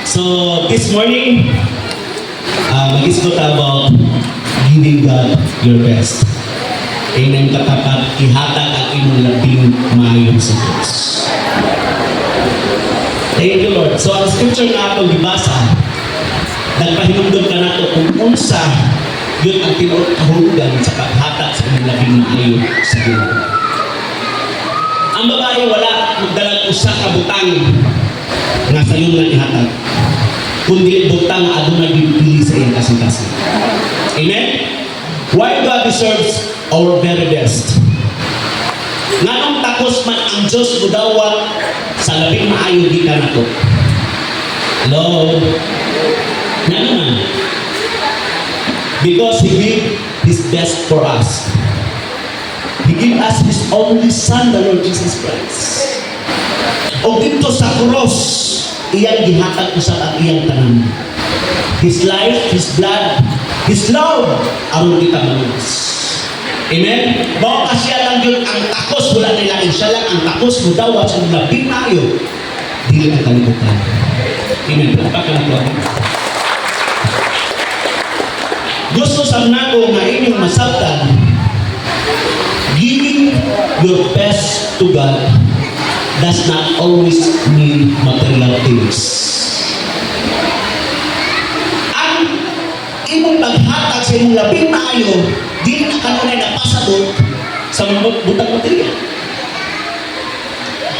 So, this morning, mag-isgot about giving God your best. Kailan katapat ihatag ang imong labing maayon sa Diyos. Thank you, Lord. So, ang scripture na atong gibasa, nagpahinumdum ka na ito kung unsa yun ang tinutahulugan sa paghatag sa imong labing maayon sa Diyos. Ang babae wala magdalag usa ka butang nga sa iyong nga ihatag, kundi butang adunay gipili sa iyang kasing-kasing. Amen? Why God deserves our very best? Nganong takos man ang Diyos mudawa sa labing maayo gikan nato? Hello? Ngano man? Because He gave His best for us. He gave us His only Son, the Lord Jesus Christ. O dito sa cross, iyang gihatag ko sa iyang tanan. His life, His blood, His love, aron kita maluwas. Amen? Bawa siya lang yun ang takos, wala nilain siya lang ang takos, mudawa sa mga binayo, dili ang kalibutan. Amen? Pagkakalakuan. Gusto sa nako nga inyong masabtan, giving your best to God does not always mean material things. Ang imong paghatag sa imong labing maayo, di na kanunay napasabot sa butang material.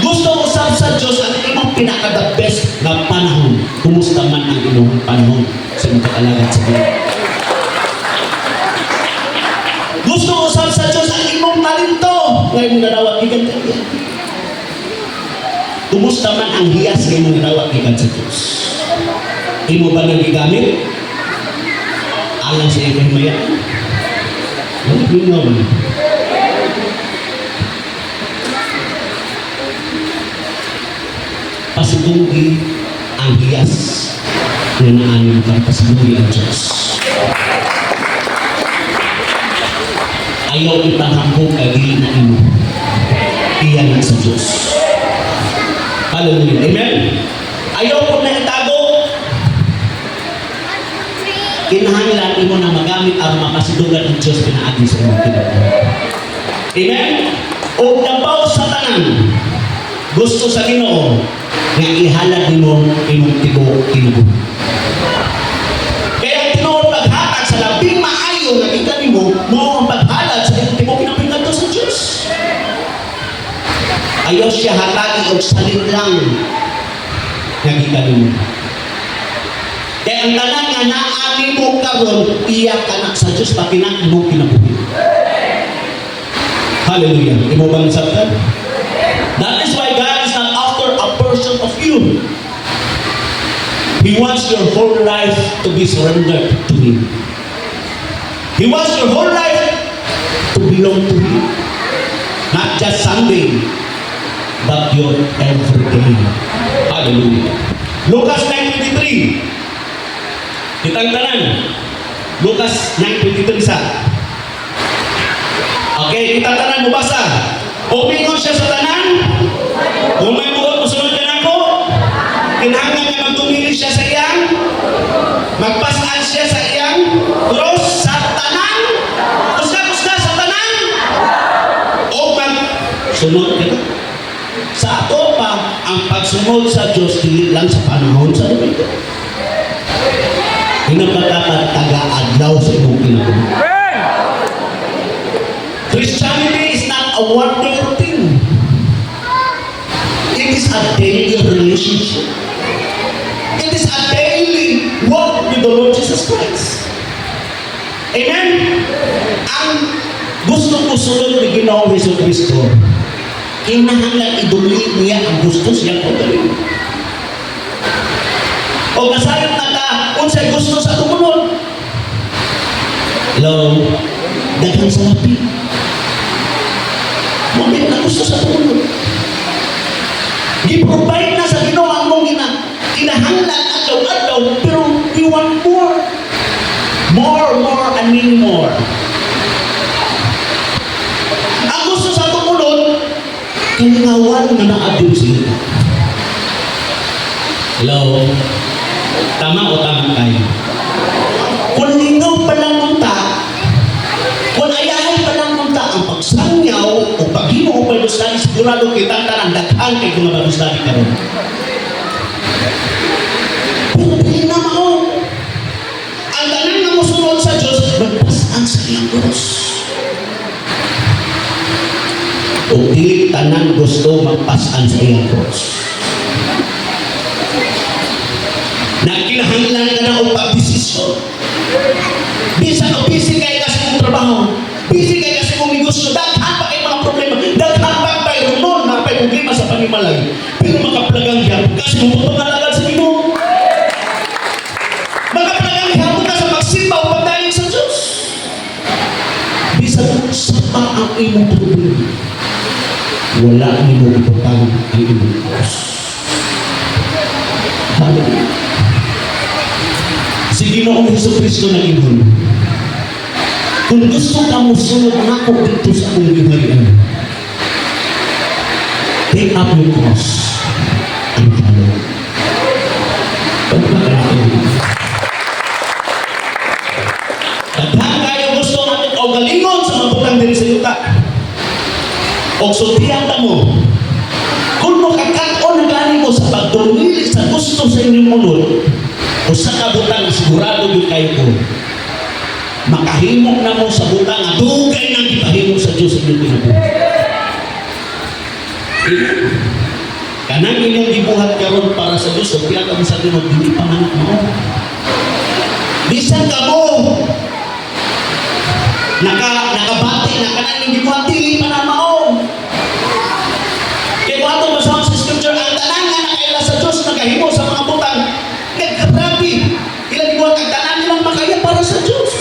Gusto usab sa Diyos ang imong pinaka-the best na panahon. Kumusta man ang imong panahon sa imong pag-alagad sa Diyos. Gusto usab sa Diyos ang imong talento ngayon mo nadawat ikan sa Diyos. Kumusta man ang hiyas ngayon mo nadawat ikan sa Diyos. Imo ba nang gigamit? Alang sa iyong kahimayan? Ano man? Pasigunggi ang hiyas na naanin kang pasigunggi ang Diyos. Ayaw ipanghambog kagili na imo. Iyan sa Diyos. Hallelujah. Amen? Ayaw ko na itago. Kinahanglan imo na magamit ang makasidugan ng Diyos pinaagi sa imong kinabuhi. Amen? O dapaw sa tanan, gusto sa Ginoo nga ihalad nimo imong tibuok kinabuhi. Kaya tinuod paghatag sa labing maayo nga kita nimo mao ang paghalad sa imong tibuok kinabuhi ngadto sa Diyos. Ayaw siya hatagi og salit lang nga kita nimo. Kaya ang tanan nga naami mo karon iyak ka na sa Diyos pakinan mo kinabuhi. Hallelujah. Imo bang sabtan? That is why God is not after a person of you. He wants your whole life to be surrendered to Him. He wants your whole life to belong to Him. Not just Sunday, but your everyday. Hallelujah. Lucas 9:23. Kitang tanan. Lucas 9:23 sa. Okay, kitang tanan mo basa. Umingon siya sa tanan. Kung may buot musunod ka na ko, kinahanglan niya magtumili siya sa iyang, magpasaan siya sa iyang cross sa tanan. Kusga sa tanan. O magsunod ka na. Sa ato pa, ang pagsunod sa Diyos dili lang sa panahon sa Domingo. Hinapatapat taga-adlaw sa imong kinabuhi. Christianity is not a one-day routine. It is a daily relationship. It is a daily walk with the Lord Jesus Christ. Amen? Ang gusto ko sunod ni Ginoong Jesucristo, kinahanglan iduli niya ang gusto siyang pagdalin. O nasayang unsay gusto sa tumunod. Hello? Daghang sa lapi. Muna na gusto sa tumunod. Gi-provide na sa Ginoo ang mong kinahanglan adlaw-adlaw, pero we want more. More, and many more. Ang gusto sa tumunod, kalingawan na na-abuse. Hello? Tama o tama kayo? Kung lingaw pa lang munta, kung ayahay pa lang munta ang pagsangyaw o paghimo o pagdustali, sigurado kita tarang daghang kay kung mabagustali ka ron. Pero dili na mao. Ang tanan nga musunod sa Diyos, magpasaan sa iyang Diyos. O dili tanan gusto magpasaan sa iyang Diyos. Nagkinahanglan ka na o pag-desisyon. Bisan o busy kayo kasi mong trabaho. Busy kayo kasi mong negosyo. Daghan pa kayo mga problema. Daghan pa kayo ron na may problema sa panimalay. Pero makaplagang hiyap kasi mong pagpangalagal sa Ginoo. Makaplagang hiyap ka sa magsimba o pagdaling sa Diyos. Bisan sa pa ang imong problema. Wala nimo ipapang ang imong Diyos. Hallelujah. Si Ginoong Jesucristo na ingon, kung gusto ka mo sunod ako dito sa akong giharian, take up your cross and follow. Pagpapalaki. Daghang kayo gusto natin o galingon sa mabutang diri sa yuta. O sultihan ka mo. Kung makakaon na gani mo sa pagdumili sa gusto sa inyong munod, o sa kabutang sigurado yung kayo ko, makahimok na mo sa butang at dugay nang ipahimok sa Diyos inyong pinabuhay. Kanang inyong gibuhat karon para sa Diyos, o kaya ka mo sa Diyos, hindi pa man mo. Bisan ka mo, nakabati na kanang inyong gibuhat, dili pa na mao. Kaya kung ato masama sa scripture, ang tanan nga nakaila sa Diyos, nakahimok sa mga butang, nagkarabi. Ilan buwan ang tanan nilang makaya para sa Diyos.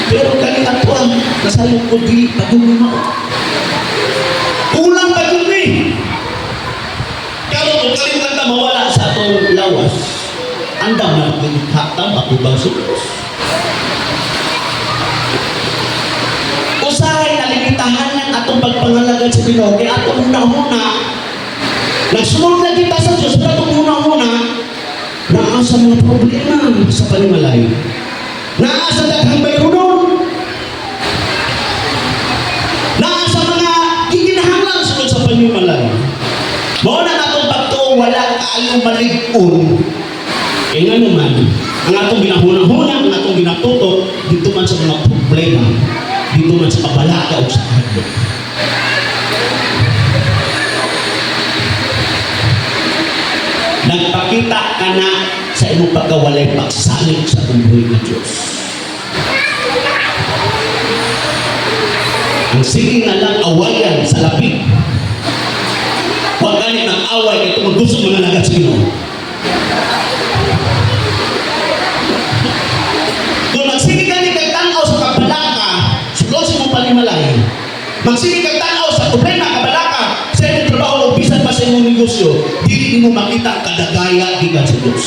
Pero kanina po ang nasayang ko di pagulong mo. Kulang pagulong eh. Kaya kung kalimutan ka mawala sa atong lawas, andam na magkakatam ako ba sa Diyos. Usahay na limitahan ng atong pagpangalagad sa Ginoo. Kaya atong una-una, nagsunod na kita sa Diyos, pero atong una-una, naasa mga problema sa panimalay. Naasa daghang bayroon. Naasa mga giginahanglan sunod sa panimalay. Mao na atong pagtuo wala kaayo malig-on. Kaya nga naman, ang atong ginahuna-huna, ang atong ginatuto, dito man sa mga problema, dito man sa kabalaka o sa kadlo. Nagpakita ka na sa imong pagkawalay pagsalig sa buhay ng Diyos. Ang sige nga lang awayan sa labing. Huwag ganit ng away kaya kung gusto mo na nagat sa Ginoo. Kung magsige ganit kay tanaw sa kabalaka, sulod sa imong panimalay, magsige kay tanaw sa problema kabalaka, sa imong trabaho o bisan pa sa imong negosyo, dili mo makita ang kadagaya gikan sa Diyos.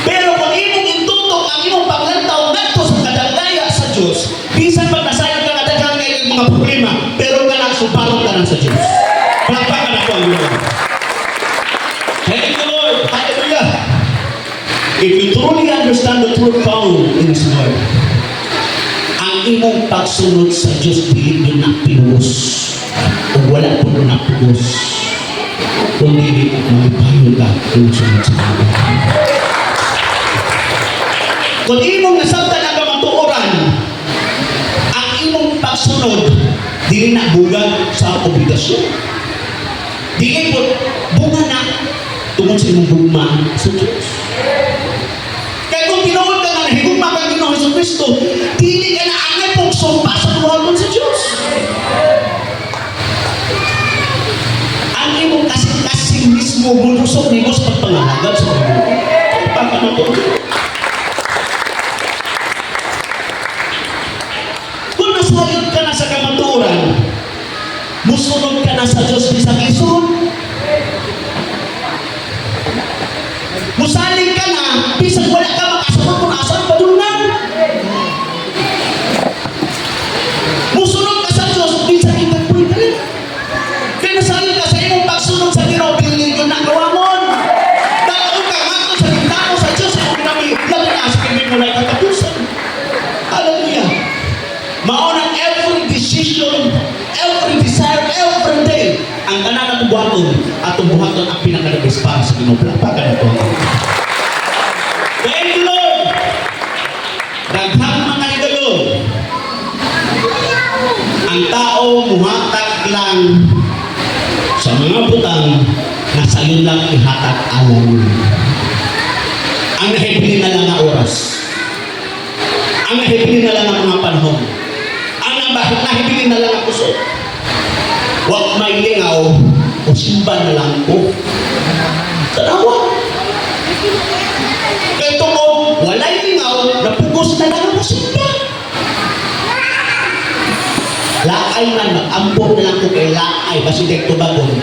Pero kung imong intutok ang imong paglantaw ngadto sa kadagaya sa Diyos, bisan pag nasayang ka kadaghang kay mga problema, pero ka nagsubarot ka lang sa Diyos. Palakpakan ako ang Lord. Thank you, Lord. Hallelujah. If you truly understand the truth found in His Word, ang imong pagsunod sa Diyos dili mo na pinuos o wala po na pinuos kung dili magpayo ka kung sunod sa Diyos. Kung imong nasabtan ang kamatuoran, ang imong pagsunod dili na bugad sa obligasyon, dili po bunga na tungkol sa imong gugma sa Diyos. Kaya kung tinuod ka nga nahigugma ka Ginoong Jesucristo, dili ka na angay pong sumpa sa buhaton sa Diyos. Ang imong kasing-kasing mismo bulusok ni Diyos pagpangalagad sa Ginoo. Pagpapanato. Kung nasayod ka na sa kamatuoran, musunod ka na sa Diyos ni sa Gisod, musaling ka na, bisag wala ka makasunod kung asan padungan. Musunod ka sa Diyos, bisag ikagpuy ka rin. Kaya nasayon ka sa imong pagsunod sa Mao na every decision, every desire, every day, ang tanan na buhaton at buhaton ang pinaka-the-best para sa Ginoo. Palakpakan nato. Thank you, Lord. Daghang mga idolon. Ang tao muhatag lang sa mga butang na sayon lang ihatag alam. Ang nahibili na lang na oras. Ang nahibili na lang ang mga panahon. Ang nahibili na lang ang puso. Huwag may lingaw o simba na lang ko. Tanawa. Kaya tungkol, walay lingaw, napugos na lang ang simba. Laay man, mag-ambon na lang ko kay laay, basitek tubagon.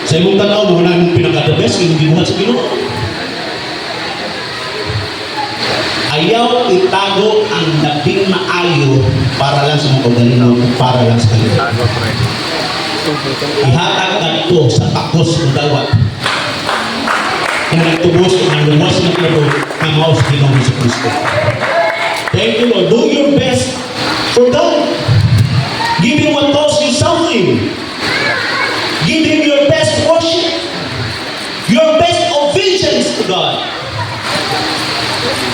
Sa imong tanaw mo na yung pinaka-the-best, yung gibuhat sa Ginoo. Ayaw itago ang labing maayo para lang sa mga kagalinaw, para lang sa Ginoo. Ihatag kadto sa takos ng dawat. Kung nagtubos ang luwas ng Ginoo, ang maos Ginoo sa Kristo. Thank you, Lord. Do your best for God. Give Him what costs you something. Give Him your best worship, your best obedience to God.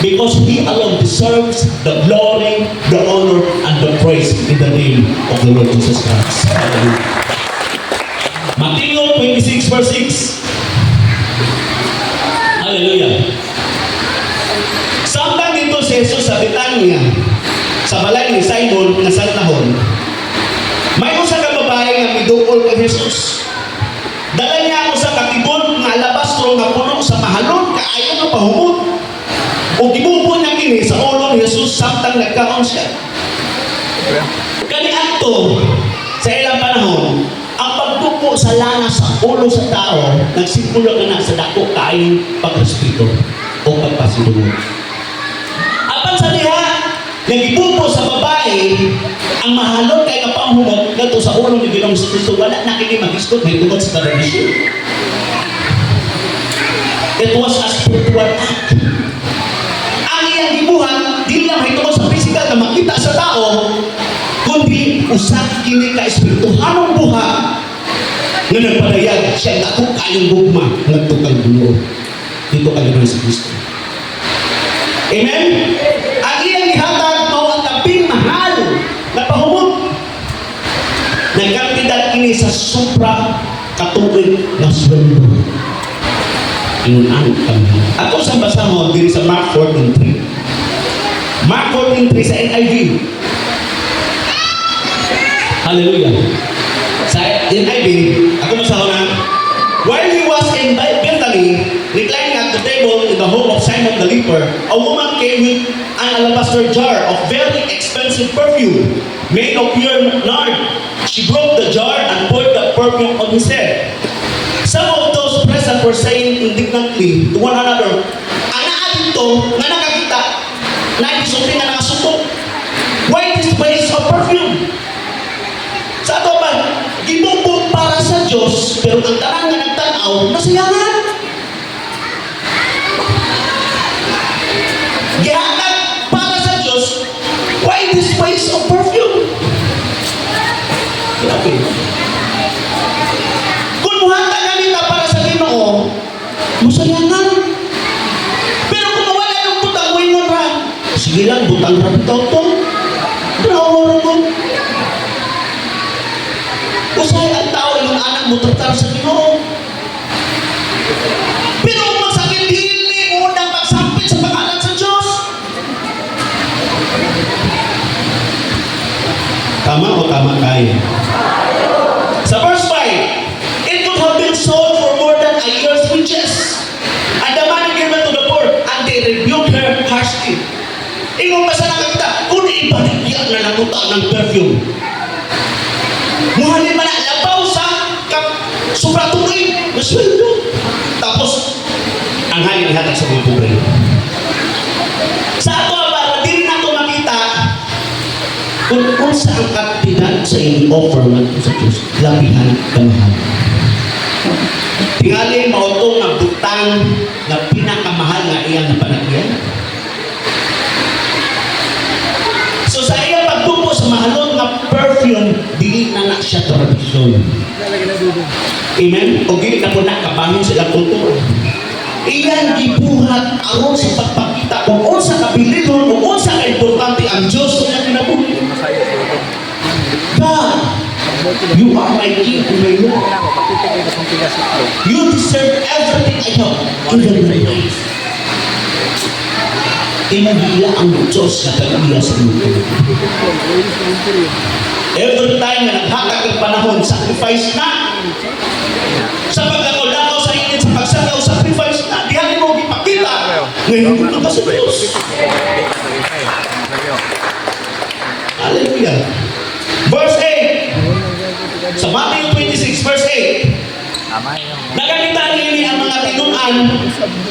Because He alone deserves the glory, the honor, and the praise in the name of the Lord Jesus Christ. Hallelujah. Matthew 26 verse 6. Hallelujah. Samtang dito si Jesus sa Betania, sa balay ni Simon na Santlahon, may usa ka babae nga midukol kay Jesus. Dala niya ako sa katibon nga alabastro nga puno sa mahalon kaayo nga pahumot. O gibubo niya kini sa ulo ni Jesus samtang nagkaon siya. Kani adto sa ilang panahon, ang pagduko sa lana sa ulo sa tao nagsimpulo na sa dako kaayong pagrespeto o pagpasidungog. Apan sa diha, nagibubo sa babae ang mahalon kay kapamhumot ngadto sa ulo ni Ginoong Kristo, wala na kini magisgot may tungod sa tradisyon. It was a spiritual act. Ang iyang gibuhat dili lang mahitungod sa physical na makita sa tao, kundi usab kini ka espirituhanong buhat nga nagpadayag siya dako kayong gugma ngadto kang Ginoo dito kay Ginoong Kristo. Amen. Ang iyang gihatag mao ang labing mahal na pahumot. Nagkantidad kini sa supra katuig na sweldo. Inunan kami. Ato sa basa mo diri sa Mark 14:3. Mark 14:3 sa NIV. Hallelujah. Sa NIV, ako masaho na, while he was in Bethany, reclining at the table in the home of Simon the leper, a woman came with an alabaster jar of very expensive perfume made of pure nard. She broke the jar and poured the perfume on his head. Some of those present were saying indignantly to one another, "Ana dito nga nakakita na gisulti nga nakasuko. Why this waste of perfume?" Sa ato ba, gibugbog para sa Diyos, pero ang tanan nga nagtanaw, nasayangan. Gihatag para sa Diyos, why this waste of perfume? Grabe. Kung muhatag ganita para sa Ginoo, masayangan. Pero kung wala yung butang, wingon ra. Sige lang, butang ra bitaw to. Drawa mo. Usay ang tao yung anak mo tratar sa Ginoo. Pero kung masakit dili, unang magsampit sa pangalan sa Diyos. Tama o tama kayo? Sa verse 5, it could have been sold for more than a year's wages. And the money given to the poor, and they rebuked her harshly. Ingon pa sa nakakita, kung ibaligyan na nanguta ng perfume. Muhalin man na labaw sa sobra tuloy na sweldo. Tapos, ang halin hatag sa mga pobre. Sa ato, para din nato makita kung sa ang kantidad sa in-offer nato sa Diyos, labihan kamahal. Tingali mautong ang butang na pinakamahal na iyang napanagyan. perfume, dili na siya tradisyon. Amen? O dili na po nakabahin sila kultura. Iyan gibuhat aron sa pagpakita kung unsa kabilihon o unsa ka importante ang Diyos sa kinabuhi. God, you are my king and my Lord. You deserve everything I have given my life. Inagila ang Diyos na kagila sa mundo. Every time na naghatag ng panahon, sacrifice na. Sa pagkakulakaw sa init, sa pagsagaw, sacrifice na. Diyan mo ipakita. Ngayon ito ka sa Diyos. Hallelujah. Verse 8. Sa Matthew 26, verse 8. Nagamita nili ang mga tinunan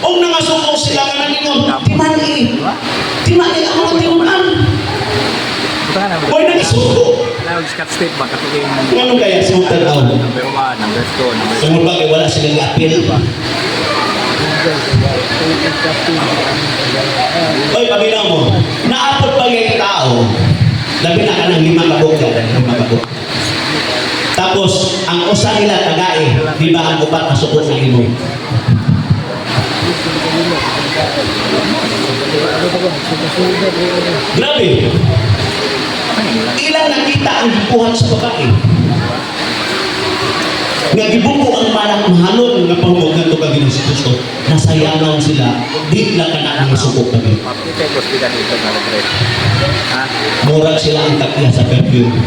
o nangasukong sila ka ng ingon. Timani ang mga tinunan. Huwag nagisuko. Ano kaya sumunod daw? Number 1, number 2, number 3. Sumul ba kaya wala silang appeal ba? Oy, pabila mo. Naapot pa yung tao. Labi na ka ng 5 kabog ka. 5 kabog. Tapos, ang usa nila tagae, di ba ang upat na sukot ng imo? Grabe. Ilang nakita ang gipuhan sa babae. Nga gibuko ang malang mahalon nga pahumog nga ito kagin si Kristo. Nasayangan sila, di lang ka na ang sukot kagin. Murag sila ang takya sa perfume.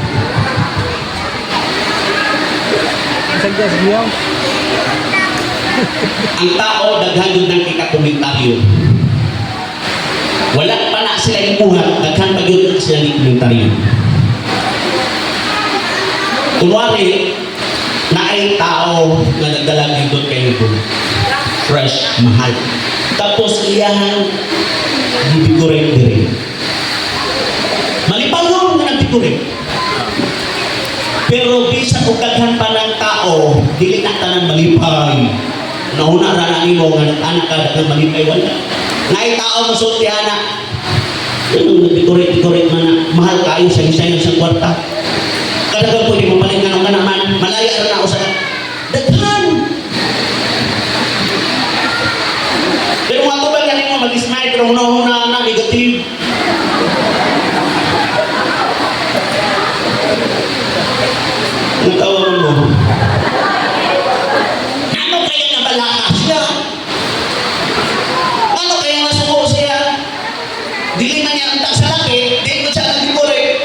Ang tao daghan yun ng ikakomentaryo. Wala pa na sila imuhat, daghan pa yun sila ng komentaryo. Kunwari, na ay tao na nagdalang doon kayo doon. Fresh, mahal. Tapos iyahan, bibigurin din. Malipang yun na nagbigurin. Pero bisan kung daghan pa ng tao, dili na tanan malipay. Nauna ra na imo nga anak ka daghan malipay wala. Naay tao masultihan na. Yung nagdikorit-dikorit man na mahal kayo sa isa sa kwarta. Kadagan po di mo palingan ka naman, malaya ra na ako sa daghan. Pero mga tubag na mo mag-smile pero una-una na negative. Nagtawa mo. Ano kaya nabalakas siya? Ano kaya nasuko siya? Dili man niya ang sa laki, di ko siya nagdikore.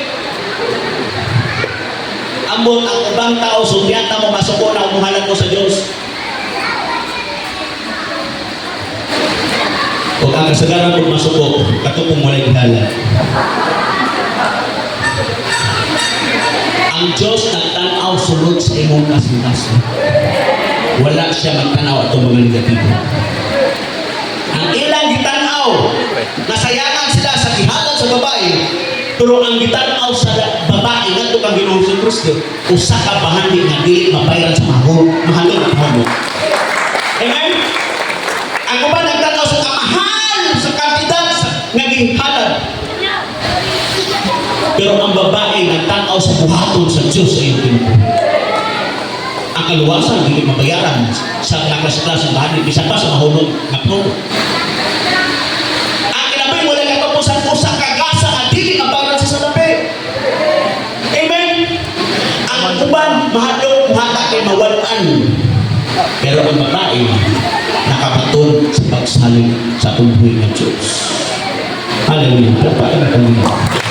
Ambot ang ubang tao, sumbiyanta mo, masuko na umuhalan ko sa Diyos. Huwag ang kasagaran kung masuko, katupong walay gala. Ang Diyos nagtanaw sulod sa imong kasing-kasing. Wala siya magtanaw at mga negatibo. Ang ilang gitanaw, nasayangan sila sa gihalan sa babae, pero ang gitanaw sa babae nga ito kang Ginoong si Kristo, usa ka bahandi nga dili mabayaran sa mahal na mahal. Amen? Ang uban nagtanaw sa kamahal sa kantidad nga gihalan. Pero ang babae nagtanaw sa buhaton sa Diyos sa iyong tinutunan. Ang kaluwasan, hindi mabayaran sa naklas-klas ng bahagi, bisa pa sa mahulog na promo. Ang kinabay, wala katapusan po sa kagasa at dili ang bayaran sa salapi. Amen? Ang uban, mahadong, muhata kay mawalaan. Pero ang babae, nakapatun sa pagsaling sa tunghoy ng Diyos. Hallelujah. Pagpain ang Panginoon.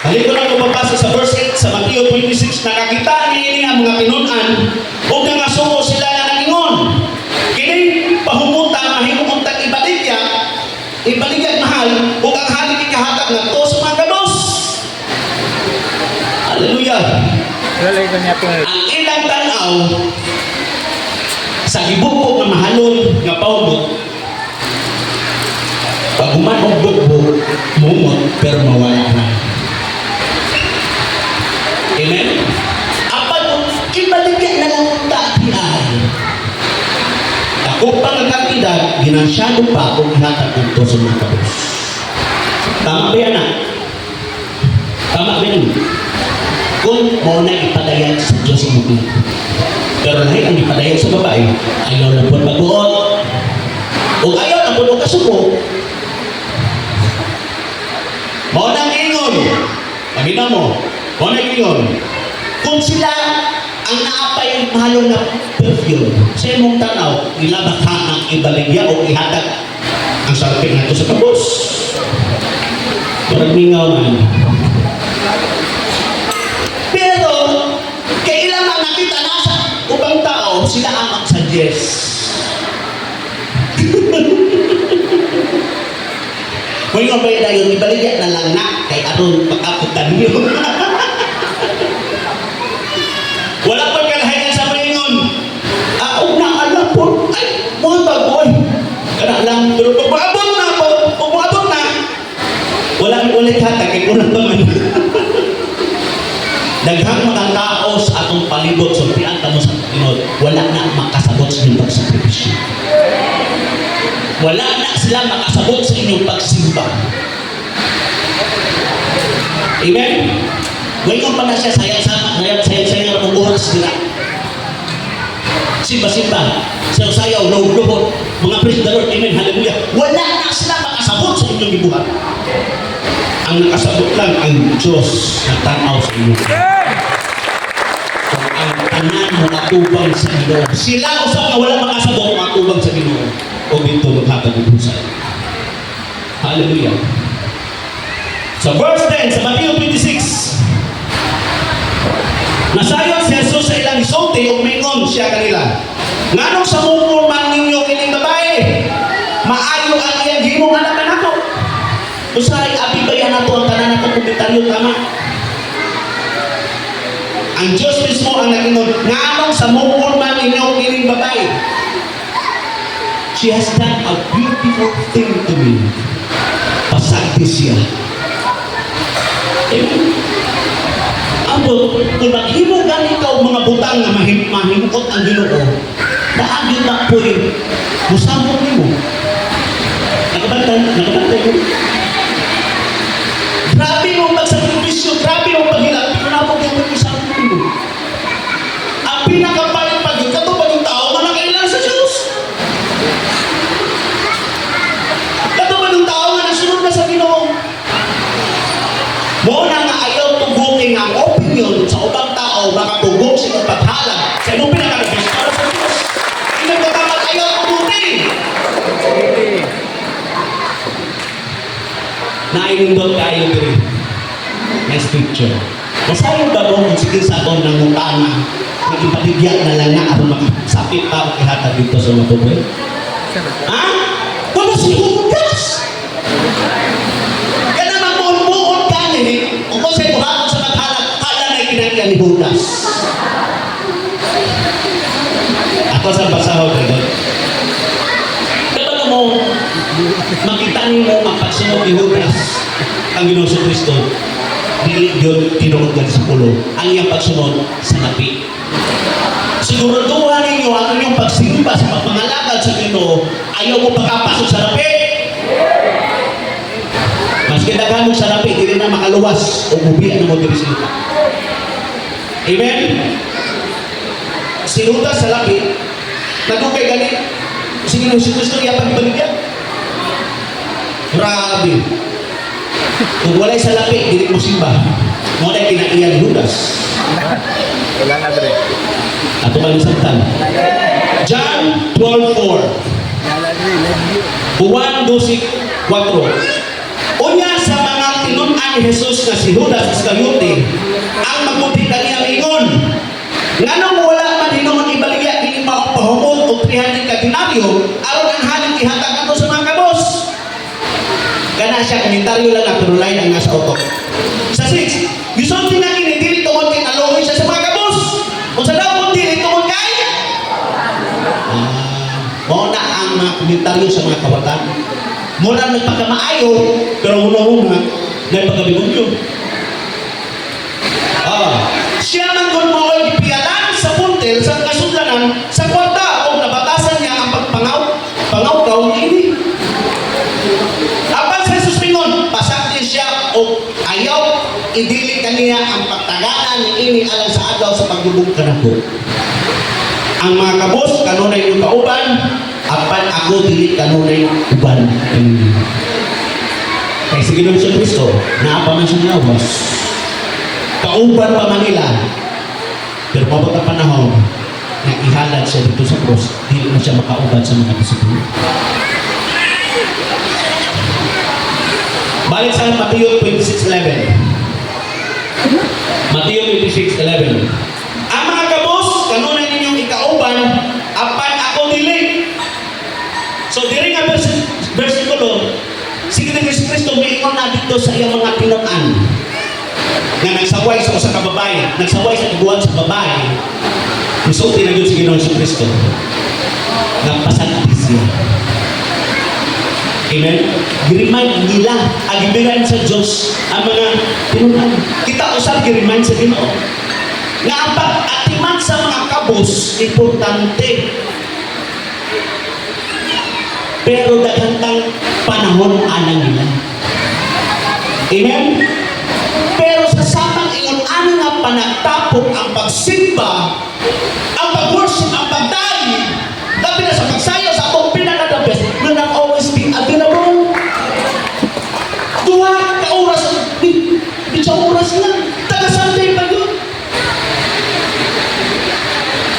Halika na kung mapasa sa verse 8 sa Matthew 26, nakakita niya ang mga tinunan o nangasuko sila na nangingon. Kini pahumutan, mahimuntang ibaligyan mahal o ang halik ikahatag na to sa mga ganos. Hallelujah. Ang ilang tanaw sa gibuko na mahalon nga paubot, pag umanobot-bot, mumot, pero mawala na. Amen? Apan kung ibaligyan na lang ang takian, ako pang nagkakidad, ginansyado pa kung ihatag ito sa mga kabos. Tama ba yan na? Tama ba yan? ang ipadayon sa babae, ayaw na po magbuot. O ayaw na po kasuko. Mao nang ingon. Pagina mo, mao nang ingon. Kung sila ang naapay mahalong na perfume, sa imong tanaw, ilabak ka ang ibaligya o ihatag ang sarapin nato sa kabos. Parang mingaw man. Pero, kailangan nakita na sa ubang tao, sila ang mag-suggest. Kung yung ba yung ibaligya na lang na, kay aron pagkaputan niyo. Wala pa kalahayan sa malingon. Una, alam po, ay, mga bagoy. Kana lang, pero pag-abot na po, pag-abot na. Walang ulit hatag, kay unang naman. Daghang mga tao sa atong palibot, so pianta mo sa Panginoon, wala na makasabot sa inyong pagsakripisyo. Wala na sila makasabot sa inyong pagsimba. Amen? Ngayon pa na siya sayang ang oras nila. Simba-simba, sayaw, loob-loob, mga praise the Lord, amen, hallelujah. Wala na sila makasabot sa inyong ibuhat. Ang nakasabot lang ang Diyos na tanaw sa inyo. Kung ang tanan mo matubang sa Ginoo, sila usap na wala makasabot matubang sa Ginoo, o dito magkakagubusan. Hallelujah. Sa verse 10, sa Matthew 26, nasayon si Jesus sa ilang isulti o mingon siya kanila. Nganong sa mumurman ninyo kining babae? Maayo ang iyang himong anak ko. Usahay, abibayan na to ang tanan na komentaryo, tama? Ang Diyos mismo ang nagingon, nganong sa mumurman ninyo kining babae? She has done a beautiful thing to me. Pasagti siya. Amo, kung maghimo gani ka o mga butang na mahimukot ang Ginoo, naagin na po yung musambong mo. Nakabantay mo. Grabe mo pagsakripisyo, grabe mo paghilap, pero napag yung musambong mo. Ang pinakapalit pag yung katupad yung tao na nakailan sa Diyos. Katupad yung tao na nasunod na sa Ginoo. Mo na nga ayaw tugukin ang opinion sa ubang tao makatugog sa iyong paghalag sa iyong pinakabis para sa Diyos. Hindi ka dapat ayaw tugukin. Nainindot kayo diri. Next picture. Masayon ba mo kung sige sa akong ng mutana naging paligyan na lang na ako makasapit pa makihatag dito sa matuboy? Ha? Kung si Judas! Kung sa'yo buhaton sa maghalag, hala na ikinagyan ni Judas. Ako sa basahod rin doon. Pero mo, makita niyo ang pagsunod ni Judas, ang Ginoo sa Kristo, dili yun tinuod sa pulo. Ang iyang pagsunod sa napi. Siguraduhan ninyo ang inyong pagsimba sa pagpangalagad sa Ginoo, ayaw mo pagkapasok sa napi. Mas kinaghan mo sa lapi, hindi na makaluwas o bubiyan na mo diri sa lupa. Amen? Sinutas sa lapi, nagukay gani, sige nung si Kristo iyapag baligyan. Grabe. Kung walay sa lapi, hindi mo simba. Muna kinaiyan Judas. Wala na dre. Ato malisagtan. John 12:4. Juan 12:4. Unya sa mga tinunan ni Jesus na si Judas Iscariote, ang magbuti kaniyang ingon, nganong wala man hinuon ibaligya kini mapahumot og 300 ka denaryo aron ang halin ihatag ato sa mga kabos. Kana siya komentaryo lang na pero lain ang nasa utok. Sa 6, gisulti na kini dili tungod kay naluoy siya sa mga kabos. Kung sa daw kung dili tungod kay mao na ang mga komentaryo sa mga kawatan. Mura nagpagkamaayo, pero una-una, nagpagkabibugyo. Siya nang kung mao'y piyalan sa puntel, sa kasudlanan, sa kwarta, o nabatasan niya ang pangawkaw ini. Apan sa Jesus Pingon, pasakti siya o ayaw, idili kaniya ang pagtaganan ni ini alang sa agaw sa pagbubog kanako. Ang mga kabos kanunay yung kauban, apan ako dili kanunay uban. Kaya si Ginoong Hesus Kristo, naapa man siyang lawas. Kauban pa Manila. Pero pabot ang panahon, na ihalad siya dito sa cross, dili na siya makauban sa mga disipulo. Balik sa Mateo 26:11. Mateo 26:11. Ang mga kabos, kanunay ninyong ikauban, apan ako dili. So, diri nga versikulo, si Ginoong Hesus Kristo miingon na dito sa iyang mga tinuan na nagsaway sa usa ka babae, nagsaway sa iguan sa babae. Musulti na yun si Ginoong Hesus Kristo. Nagpasantis siya. Amen? Gi-remind nila, agibiran sa Diyos ang mga tinuan. Kita usap gi-remind sa Ginoo. Nga ang pag-atiman sa mga kabos, importante. Pero daghang panahon anang nila. Amen? Pero sa samang ingon ano nga panagtapok ang pagsimba, ang pag-worship, ang pagdali, labi na sa pagsayo sa atong pinaka-the best, will not always be available. Duha ka oras, bitsa oras lang, taga-Sunday pa yun.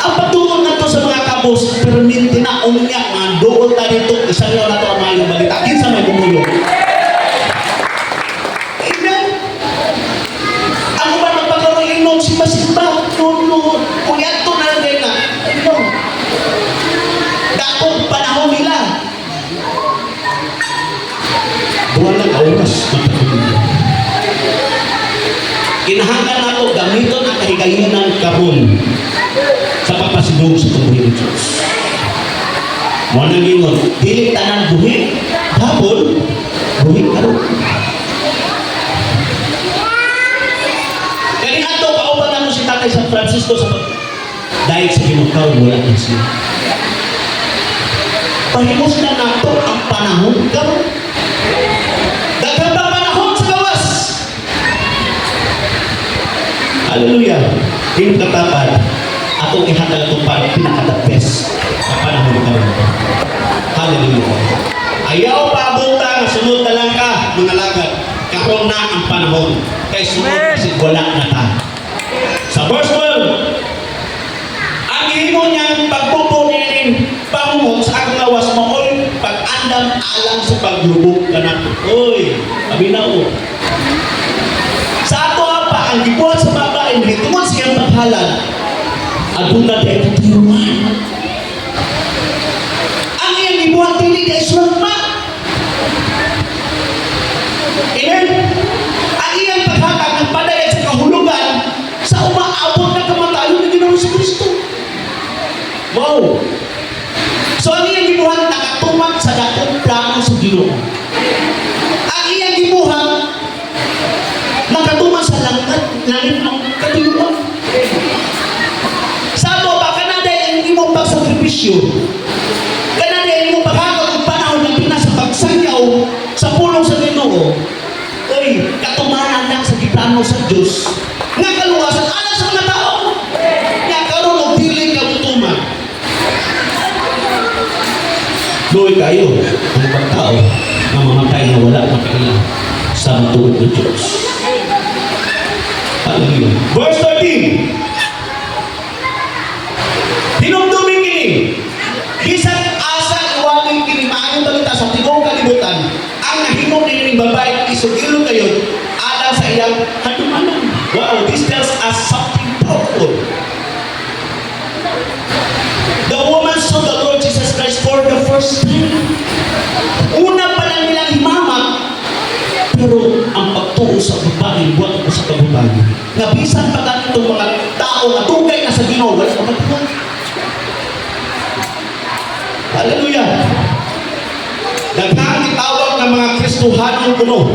Ang pagtuon na to sa mga kabos, perminti na unya, mga doon na dito, isang yaw na to ang mga balita. Kinsa may bumulo. Amen? Ang uban magpagkaroon inom, simba-simba, no, kuya to na rin na. No. Dakong panahon nila. Buwan na kauras, magpagkaroon. Kinahanglan na to, gamiton ang kahigayonan karon sa pagpasidong sa tubuhin ng Diyos. Mga nangingon, dili tanan buhi, hapon, buhi karon. Kaya ato, kauban na mo si Tatay San Francisco sa dahil sa Ginoo, wala na siya. Pahimos na nato ang panahon karon. Daghang pa panahon sa gawas. Hallelujah. Hindi katapad. Atong ihatag itong pinaka-the-best sa panahon karon. Hallelujah. Ayaw pa abuta, sunod na lang ka, mga lagad. Karon na ang panahon. Kaya sunod kasi wala na ta. Sa verse 12, ang ihimo niyang pagpupunin pangungong sa akong lawas mo, oy, pag-andam alang sa paglubog ka na. Oy, abinaw. Sa ato pa, ang gibuhat sa babae, nitungod siyang paghalad, aduna dahil tiyuman. Ang iyang gibuhat hindi dahil sumagma. Amen? Ang iyang paghatag ng padayag sa kahulugan sa umaabot na kamatayon ng Ginoong Hesus Kristo. Wow! So ang iyang gibuhat nakatumag sa dakong plano sa Ginoo. Ang iyang gibuhat nakatumag sa langit ng katuyuan. Sa ato ba, kanada yung imong pagsakripisyo, kanada yung imong paghatag ng panahon ng Pinas sa pagsanyaw sa pulong sa Ginoo. Oy, katumanan lang sa giplano sa Diyos. Nga kaluwasan, alam sa mga tao. Nga karoon o diling kabutuman. Doy kayo, ang ibang tao, na mamatay na wala makailan sa matuod ng Diyos. Hallelujah. Verse 13. Dinumdumin kini. Bisan asa iwanin kini maayong balita sa tibong kalibutan. Ang nahimong nining babae isugilo kayo alang sa iyang hanumanan. Wow, this tells us something powerful. The woman saw the Lord Jesus Christ for the first time. Una pa lang nilang himamak, pero ang pagtuo sa babae, buwan ko sa kababae. Nabisan pa lang itong mga tao na tugay na sa Ginoo, wala pa matuwa. Hallelujah! Daghang itawag ng mga Kristohanong kuno.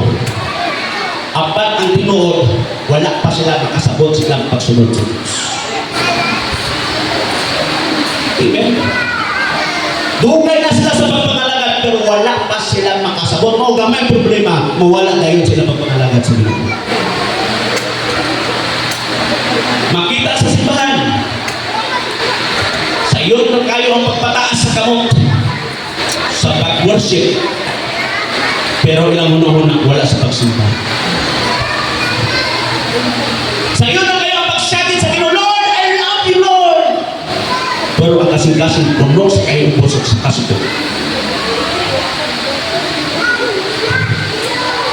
Apat ang tinuod, wala pa sila makasabot silang pagsunod sa Diyos. Amen? Dugay na sila sa pagpangalagad, pero wala pa silang makasabot. Mao gamay problema, mawala dayon sila pagpangalagad sa Ginoo. Makita sa simbahan, sa worship. Pero ilang hunahuna, wala sa pagsimba. Sa iyo na kayo ang pagsyakin sa Ginoo, Lord, I love you, Lord. Pero ang kasing-kasing puno sa kayong puso sa kasuto.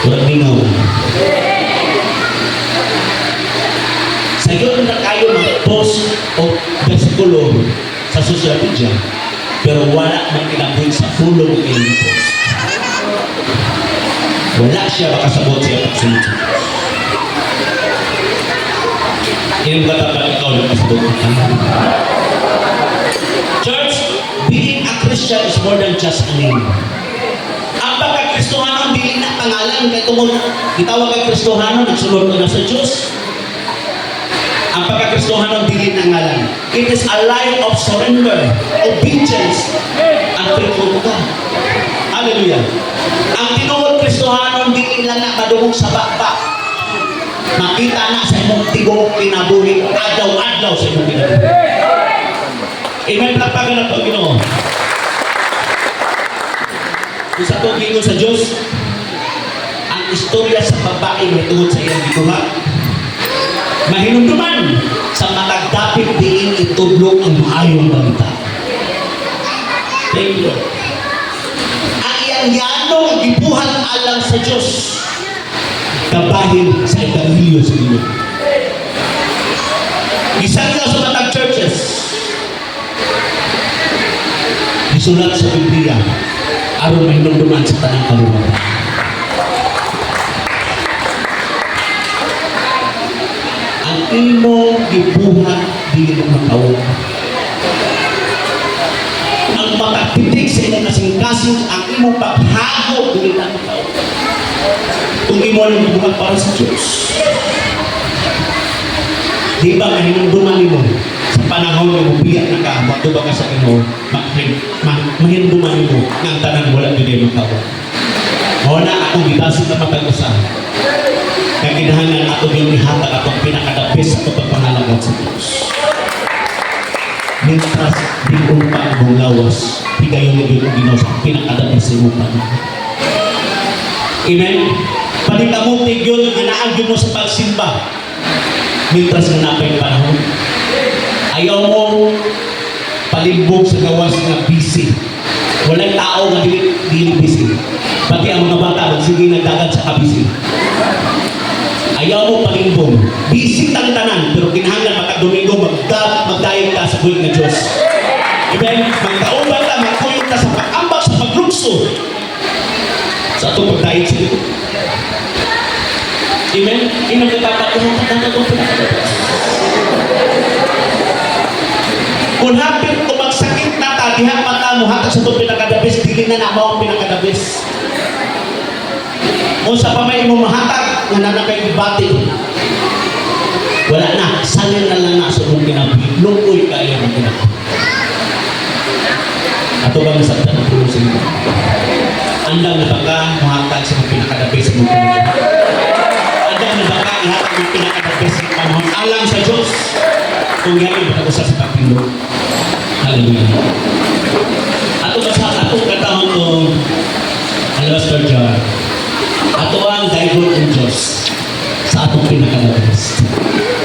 Walang lingaw. Sa iyo na kayo mag-post o versikulo sa social media, pero wala man kinabuhi sa follow ng inyong post. Wala siya makasabot siya pagsunod sa Diyos. Ilang katapat ikaw na pasabot ng Panginoon. Church, being a Christian is more than just a name. Ang pagka-Kristohanon, dili na pangalan. Kaya tungkol, gitawag kay Kristohanon, nagsunod ko na sa Diyos. Ang pagka-Kristohanon, dili na ngalan. It is a life of surrender, obedience, and faithful to God. Hallelujah. Ang tinuod Kristohanon, dili lang na madungog sa bakba. Makita na sa imong tibok kinabuhi, adlaw-adlaw sa imong kinabuhi. Amen. Pagpagan na ito, Ginoo. Isa itong gingo sa Diyos, ang istorya sa babae may tungod sa iyang gituha, mahinumduman sa matagdapit diin itudlo ang maayong balita. Thank you. Ang iyang yano ang gibuhat alang sa Diyos, kabahin sa Evangelyo sa Ginoo. Isang lang sa matag churches, isulat sa Biblia, aron mahinumduman sa tanang kalumatan. Ang imong gibuhat dili mo matawag. Ang makatitig sa imong kasing-kasing, ang imong paghago dili na matawag. Kung imo ang gibuhat para sa Diyos. Di ba mahinumduman mo sa panahon na mubiyak na ka, matubag ka sa Ginoo, mahinumduman mo nga ang tanan wala dili matawag. Mao na akong gidasin na matag-usa. Kaya kinahangan ato yung ihatag atong pinakadapis sa pagpapangalagad sa Diyos. Mientras di umpa mong lawas, higayon yung Ginoo sa pinakadapis sa imong Panginoon. Amen? Panitamutig yun, anaagyo mo sa pagsimba. Mientras nanapay panahon. Ayaw mo palimbog sa gawas na busy. Walang tao na dili busy. Pati ang mga bata, sige nagdagan sa kabisi. Ayaw mo palimbong. Busy tanan, pero kinahanglan matag-Domingo, magdayag ka sa buhay ng Diyos. Amen? Magkauban ka, magkuyog ka sa pag-ambak, sa paglukso. Sa itong pagdayag sa ito. Amen? Inang katapat ko ng katanda ko pinakadapos. Kung hapit o magsakit na ta, diha mata mo, hatag sa itong pinakadapis, dili na mo ang pinakadapis. Kung sa pamay mo mahatag, na nanakay ibati, wala na, salin na lang na sa mong kinabuhi, lungkoy ka iya ng kinabuhi. Ato ba nasabta ng tulong sa inyo? Andang na baka mahatag sa mong pinakadabi sa mong kinabuhi. Andang na baka ihatag mong pinakadabi sa panahon alang sa Diyos. Kung yan yung pag-usa sa pagpilo. Hallelujah. Ato ba sa atong katahon ko, Pastor John, ato ang daigod ng Diyos sa atong pinakadabis.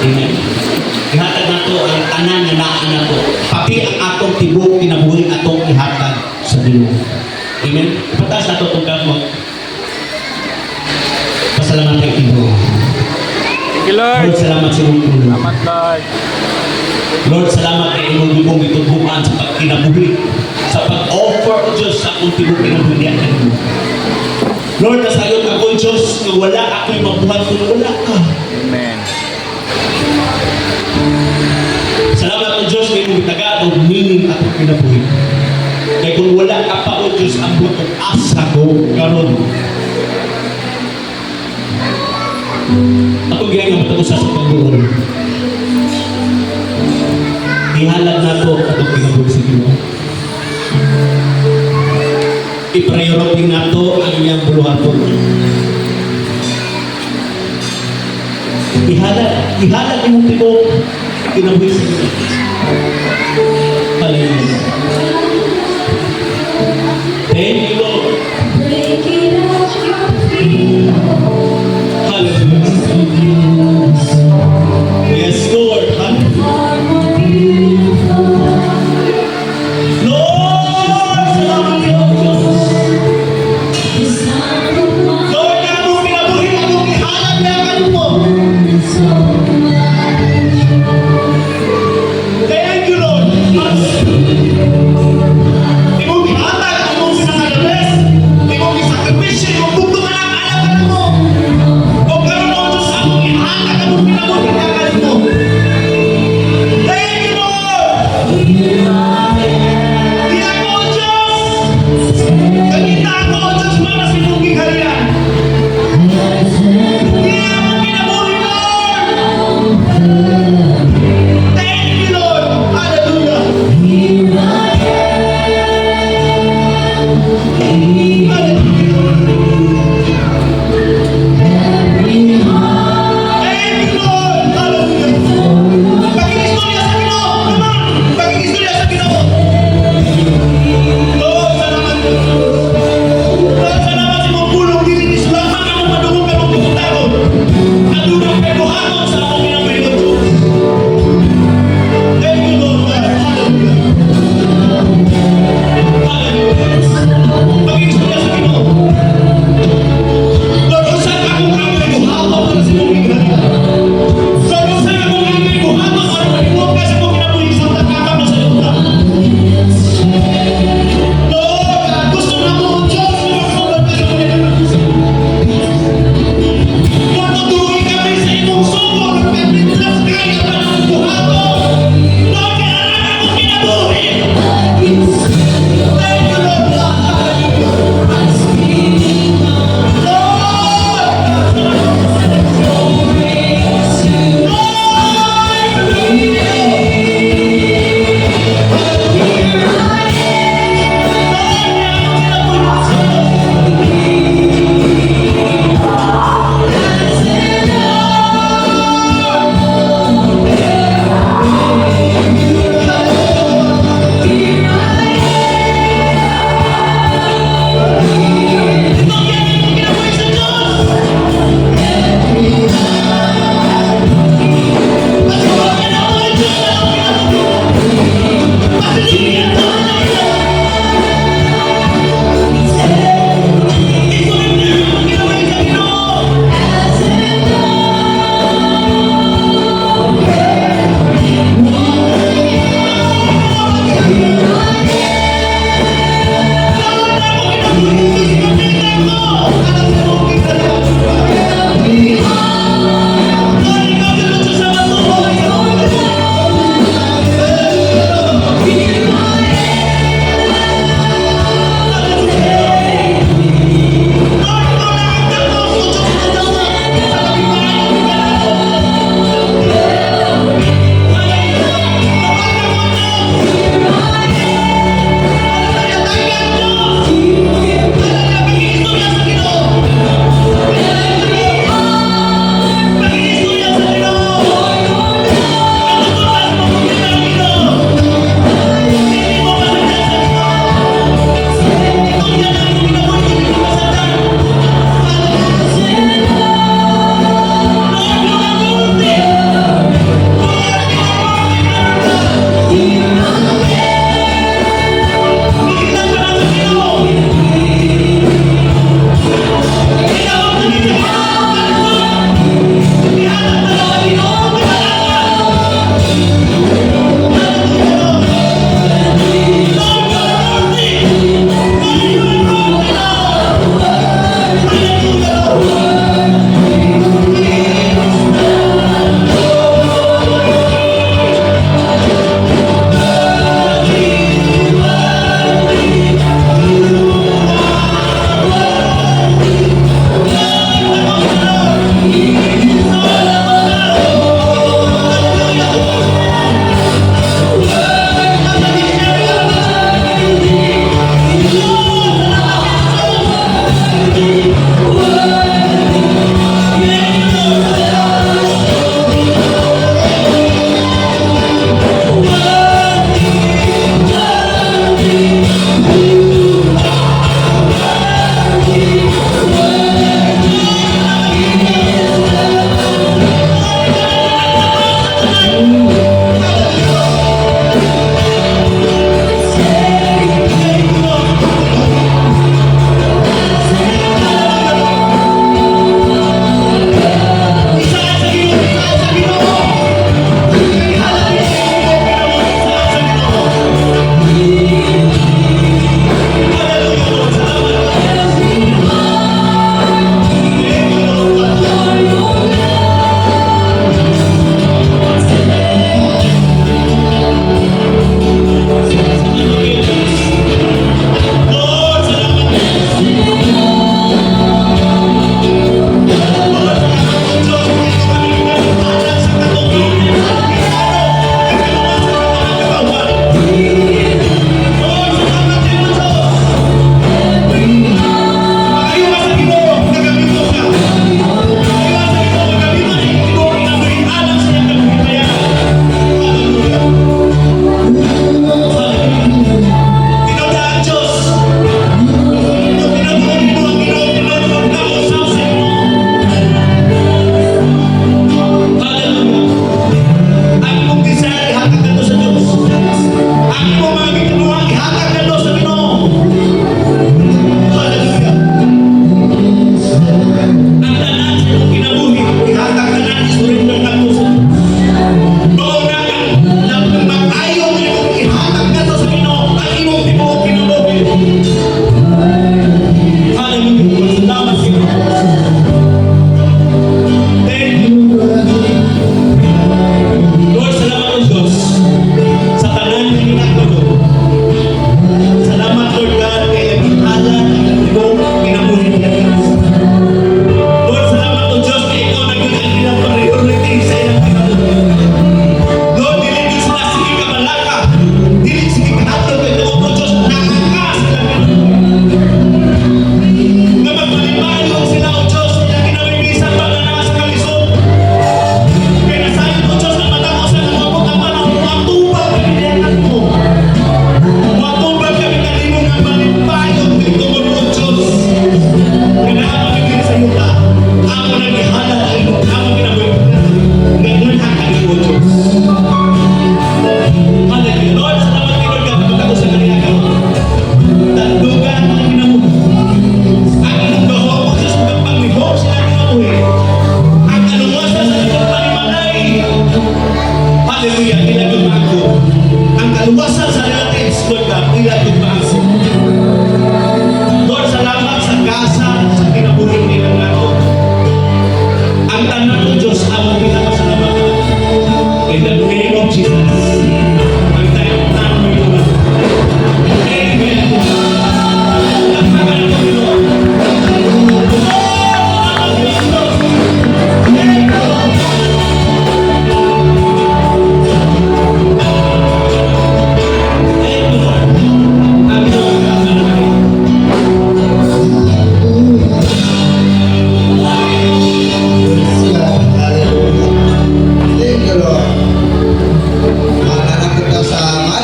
Amen. Ihatag na to ang tanan na naan na to. Pati ang atong tibok kinabuhi atong ihatag sa Ginoo. Amen. Ipataas na to itong kamot. Pasalamat kay Ginoo. Thank you, Lord. Lord, salamat sa iyong tulong. Salamat, Lord. Lord, salamat kay imong gibong itutuhan sa pagkinabuhi, sa pag-offer o Diyos sa akong tibok kinabuhi at Ginoo. Lord, nasayon ako, Diyos, na wala ako'y mabuhat kung wala ka. Amen. Salamat o Diyos, kay mong taga o meaning akong kinabuhi. Kaya kung wala ka pa o Diyos, ang buhat ang asa ko karon. Ako gaya nga matapos sa Panginoon. Ihalag na to atong kinabuhi sa Ginoo. I-priority na to ang iyang buluhaton. Ihalag imong tibok kinabuhi sa Ginoo. Hallelujah. Thank you, Lord.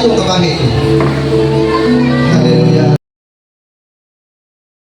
atong kabahin.